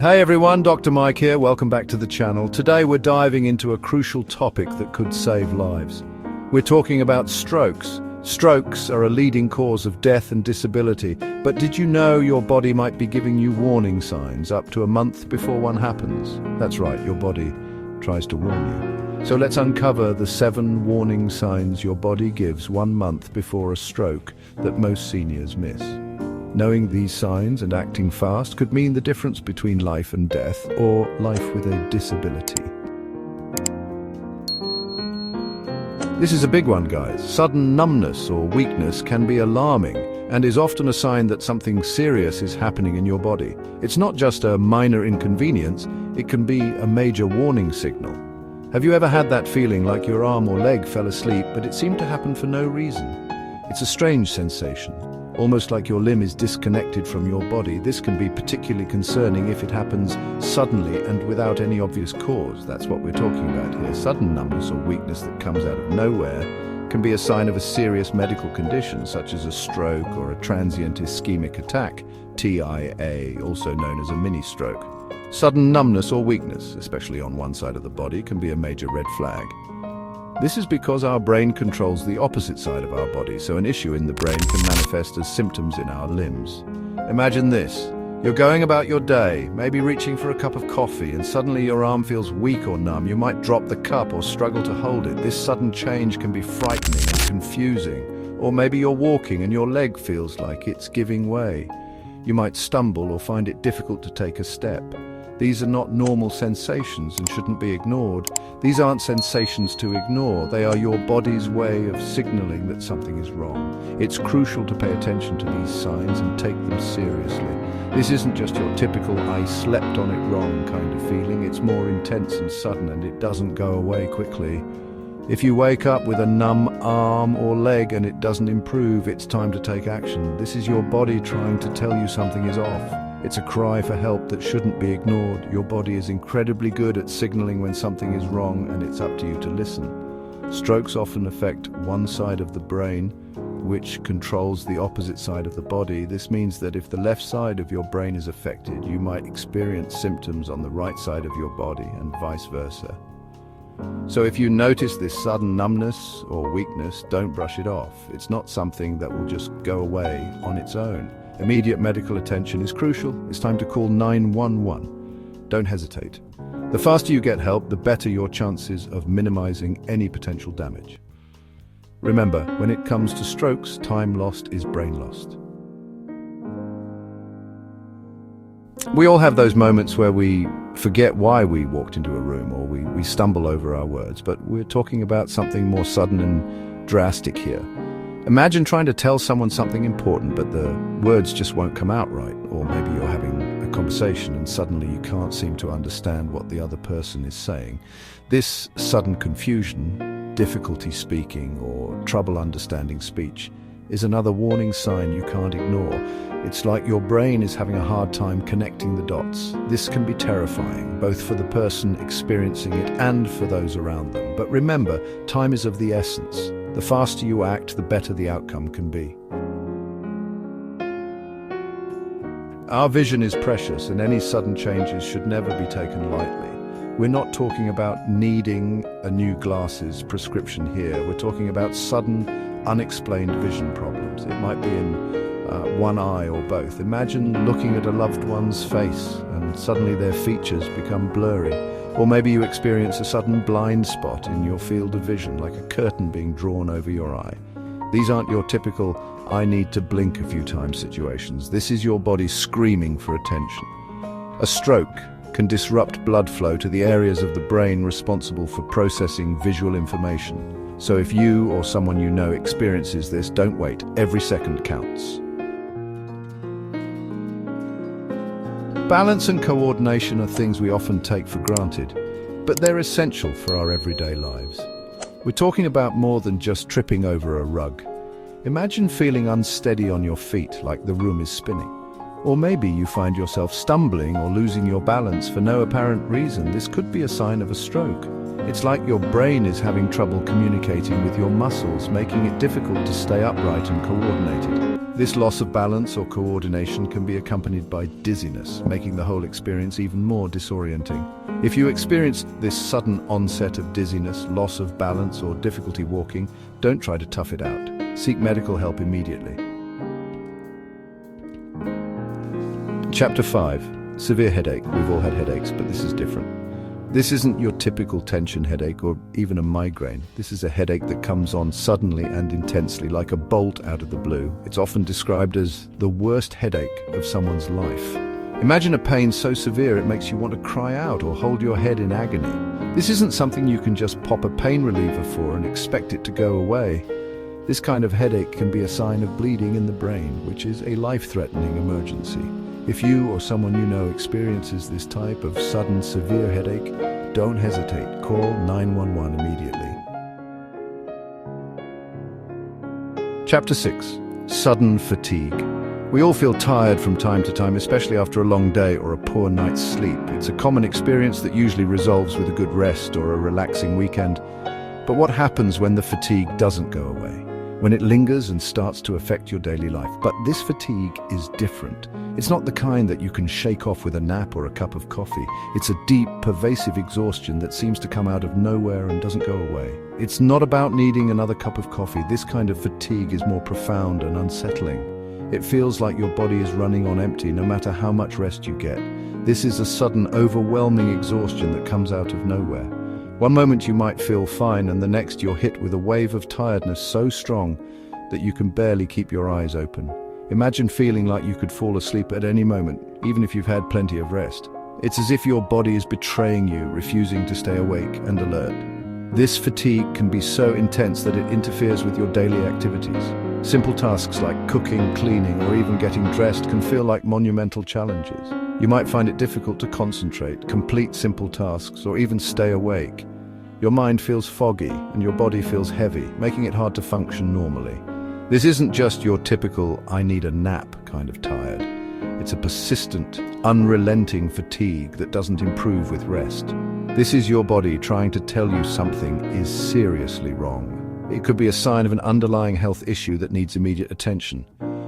Hey everyone, Dr. Mike here. Welcome back to the channel. Today we're diving into a crucial topic that could save lives. We're talking about strokes. Strokes are a leading cause of death and disability, but did you know your body might be giving you warning signs up to a month before one happens? That's right, your body tries to warn you. So let's uncover the 7 warning signs your body gives 1 month before a stroke that most seniors miss. Knowing these signs and acting fast could mean the difference between life and death, or life with a disability. This is a big one, guys. Sudden numbness or weakness can be alarming and is often a sign that something serious is happening in your body. It's not just a minor inconvenience, it can be a major warning signal. Have you ever had that feeling like your arm or leg fell asleep, but it seemed to happen for no reason? It's a strange sensation, almost like your limb is disconnected from your body. This can be particularly concerning if it happens suddenly and without any obvious cause. That's what we're talking about here. Sudden numbness or weakness that comes out of nowhere can be a sign of a serious medical condition, such as a stroke or a transient ischemic attack, TIA, also known as a mini-stroke. Sudden numbness or weakness, especially on one side of the body, can be a major red flag. This is because our brain controls the opposite side of our body, so an issue in the brain can manifest as symptoms in our limbs. Imagine this. You're going about your day, maybe reaching for a cup of coffee, and suddenly your arm feels weak or numb. You might drop the cup or struggle to hold it. This sudden change can be frightening and confusing. Or maybe you're walking and your leg feels like it's giving way. You might stumble or find it difficult to take a step. These are not normal sensations and shouldn't be ignored. These aren't sensations to ignore. They are your body's way of signaling that something is wrong. It's crucial to pay attention to these signs and take them seriously. This isn't just your typical "I slept on it wrong" kind of feeling. It's more intense and sudden, and it doesn't go away quickly. If you wake up with a numb arm or leg and it doesn't improve, it's time to take action. This is your body trying to tell you something is off. It's a cry for help that shouldn't be ignored. Your body is incredibly good at signaling when something is wrong, and it's up to you to listen. Strokes often affect one side of the brain, which controls the opposite side of the body. This means that if the left side of your brain is affected, you might experience symptoms on the right side of your body and vice versa. So if you notice this sudden numbness or weakness, don't brush it off. It's not something that will just go away on its own. Immediate medical attention is crucial. It's time to call 911. Don't hesitate. The faster you get help, the better your chances of minimizing any potential damage. Remember, when it comes to strokes, time lost is brain lost. We all have those moments where we forget why we walked into a room, or we stumble over our words, but we're talking about something more sudden and drastic here. Imagine trying to tell someone something important, but the words just won't come out right. Or maybe you're having a conversation and suddenly you can't seem to understand what the other person is saying. This sudden confusion, difficulty speaking, or trouble understanding speech is another warning sign you can't ignore. It's like your brain is having a hard time connecting the dots. This can be terrifying, both for the person experiencing it and for those around them. But remember, time is of the essence. The faster you act, the better the outcome can be. Our vision is precious, and any sudden changes should never be taken lightly. We're not talking about needing a new glasses prescription here. We're talking about sudden, unexplained vision problems. It might be in one eye or both. Imagine looking at a loved one's face and suddenly their features become blurry. Or maybe you experience a sudden blind spot in your field of vision, like a curtain being drawn over your eye. These aren't your typical "I need to blink a few times" situations. This is your body screaming for attention. A stroke can disrupt blood flow to the areas of the brain responsible for processing visual information. So if you or someone you know experiences this, don't wait. Every second counts. Balance and coordination are things we often take for granted, but they're essential for our everyday lives. We're talking about more than just tripping over a rug. Imagine feeling unsteady on your feet, like the room is spinning. Or maybe you find yourself stumbling or losing your balance for no apparent reason. This could be a sign of a stroke. It's like your brain is having trouble communicating with your muscles, making it difficult to stay upright and coordinated. This loss of balance or coordination can be accompanied by dizziness, making the whole experience even more disorienting. If you experience this sudden onset of dizziness, loss of balance, or difficulty walking, don't try to tough it out. Seek medical help immediately. Chapter 5. Severe headache. We've all had headaches, but this is different. This isn't your typical tension headache or even a migraine. This is a headache that comes on suddenly and intensely, like a bolt out of the blue. It's often described as the worst headache of someone's life. Imagine a pain so severe it makes you want to cry out or hold your head in agony. This isn't something you can just pop a pain reliever for and expect it to go away. This kind of headache can be a sign of bleeding in the brain, which is a life-threatening emergency. If you or someone you know experiences this type of sudden severe headache, don't hesitate. Call 911 immediately. Chapter 6. Sudden fatigue. We all feel tired from time to time, especially after a long day or a poor night's sleep. It's a common experience that usually resolves with a good rest or a relaxing weekend. But what happens when the fatigue doesn't go away? When it lingers and starts to affect your daily life? But this fatigue is different. It's not the kind that you can shake off with a nap or a cup of coffee. It's a deep, pervasive exhaustion that seems to come out of nowhere and doesn't go away. It's not about needing another cup of coffee. This kind of fatigue is more profound and unsettling. It feels like your body is running on empty no matter how much rest you get. This is a sudden, overwhelming exhaustion that comes out of nowhere. One moment you might feel fine, and the next you're hit with a wave of tiredness so strong that you can barely keep your eyes open. Imagine feeling like you could fall asleep at any moment, even if you've had plenty of rest. It's as if your body is betraying you, refusing to stay awake and alert. This fatigue can be so intense that it interferes with your daily activities. Simple tasks like cooking, cleaning, or even getting dressed can feel like monumental challenges. You might find it difficult to concentrate, complete simple tasks, or even stay awake. Your mind feels foggy and your body feels heavy, making it hard to function normally. This isn't just your typical "I need a nap" kind of tired. It's a persistent, unrelenting fatigue that doesn't improve with rest. This is your body trying to tell you something is seriously wrong. It could be a sign of an underlying health issue that needs immediate attention.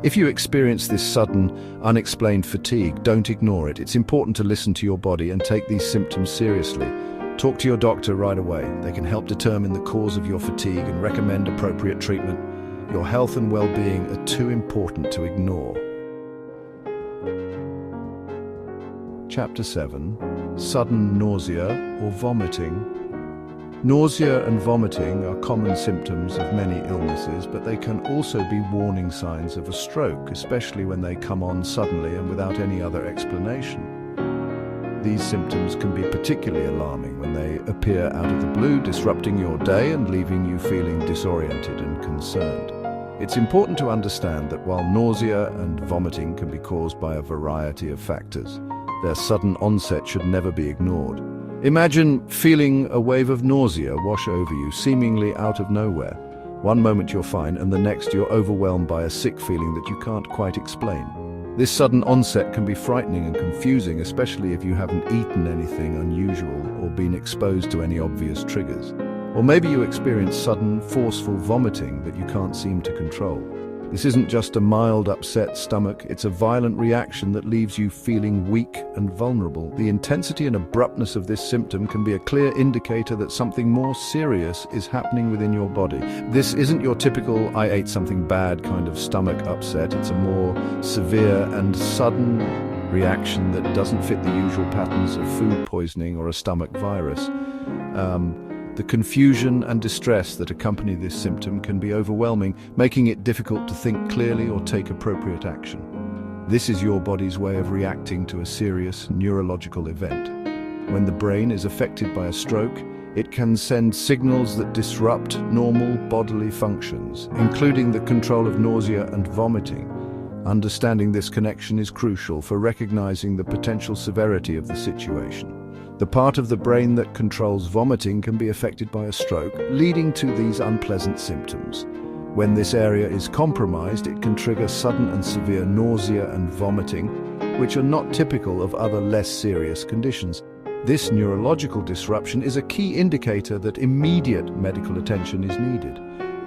If you experience this sudden, unexplained fatigue, don't ignore it. It's important to listen to your body and take these symptoms seriously. Talk to your doctor right away. They can help determine the cause of your fatigue and recommend appropriate treatment. Your health and well-being are too important to ignore. Chapter 7. Sudden nausea or vomiting. Nausea and vomiting are common symptoms of many illnesses, but they can also be warning signs of a stroke, especially when they come on suddenly and without any other explanation. These symptoms can be particularly alarming when they appear out of the blue, disrupting your day and leaving you feeling disoriented and concerned. It's important to understand that while nausea and vomiting can be caused by a variety of factors, their sudden onset should never be ignored. Imagine feeling a wave of nausea wash over you, seemingly out of nowhere. One moment you're fine, and the next you're overwhelmed by a sick feeling that you can't quite explain. This sudden onset can be frightening and confusing, especially if you haven't eaten anything unusual or been exposed to any obvious triggers. Or maybe you experience sudden, forceful vomiting that you can't seem to control. This isn't just a mild upset stomach, it's a violent reaction that leaves you feeling weak and vulnerable. The intensity and abruptness of this symptom can be a clear indicator that something more serious is happening within your body. This isn't your typical "I ate something bad" kind of stomach upset. It's a more severe and sudden reaction that doesn't fit the usual patterns of food poisoning or a stomach virus. The confusion and distress that accompany this symptom can be overwhelming, making it difficult to think clearly or take appropriate action. This is your body's way of reacting to a serious neurological event. When the brain is affected by a stroke, it can send signals that disrupt normal bodily functions, including the control of nausea and vomiting. Understanding this connection is crucial for recognizing the potential severity of the situation. The part of the brain that controls vomiting can be affected by a stroke, leading to these unpleasant symptoms. When this area is compromised, it can trigger sudden and severe nausea and vomiting, which are not typical of other less serious conditions. This neurological disruption is a key indicator that immediate medical attention is needed.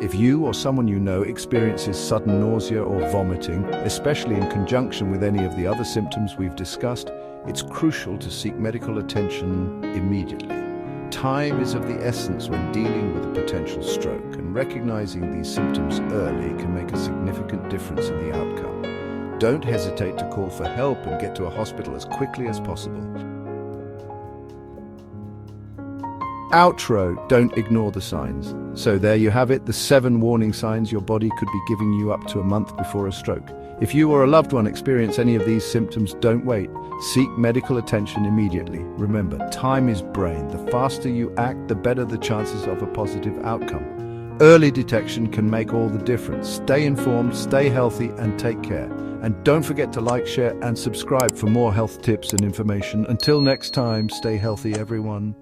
If you or someone you know experiences sudden nausea or vomiting, especially in conjunction with any of the other symptoms we've discussed, it's crucial to seek medical attention immediately. Time is of the essence when dealing with a potential stroke, and recognizing these symptoms early can make a significant difference in the outcome. Don't hesitate to call for help and get to a hospital as quickly as possible. Outro, don't ignore the signs. So there you have it, the 7 warning signs your body could be giving you up to a month before a stroke. If you or a loved one experience any of these symptoms, don't wait. Seek medical attention immediately. Remember, time is brain. The faster you act, the better the chances of a positive outcome. Early detection can make all the difference. Stay informed, stay healthy, and take care. And don't forget to like, share, and subscribe for more health tips and information. Until next time, stay healthy, everyone.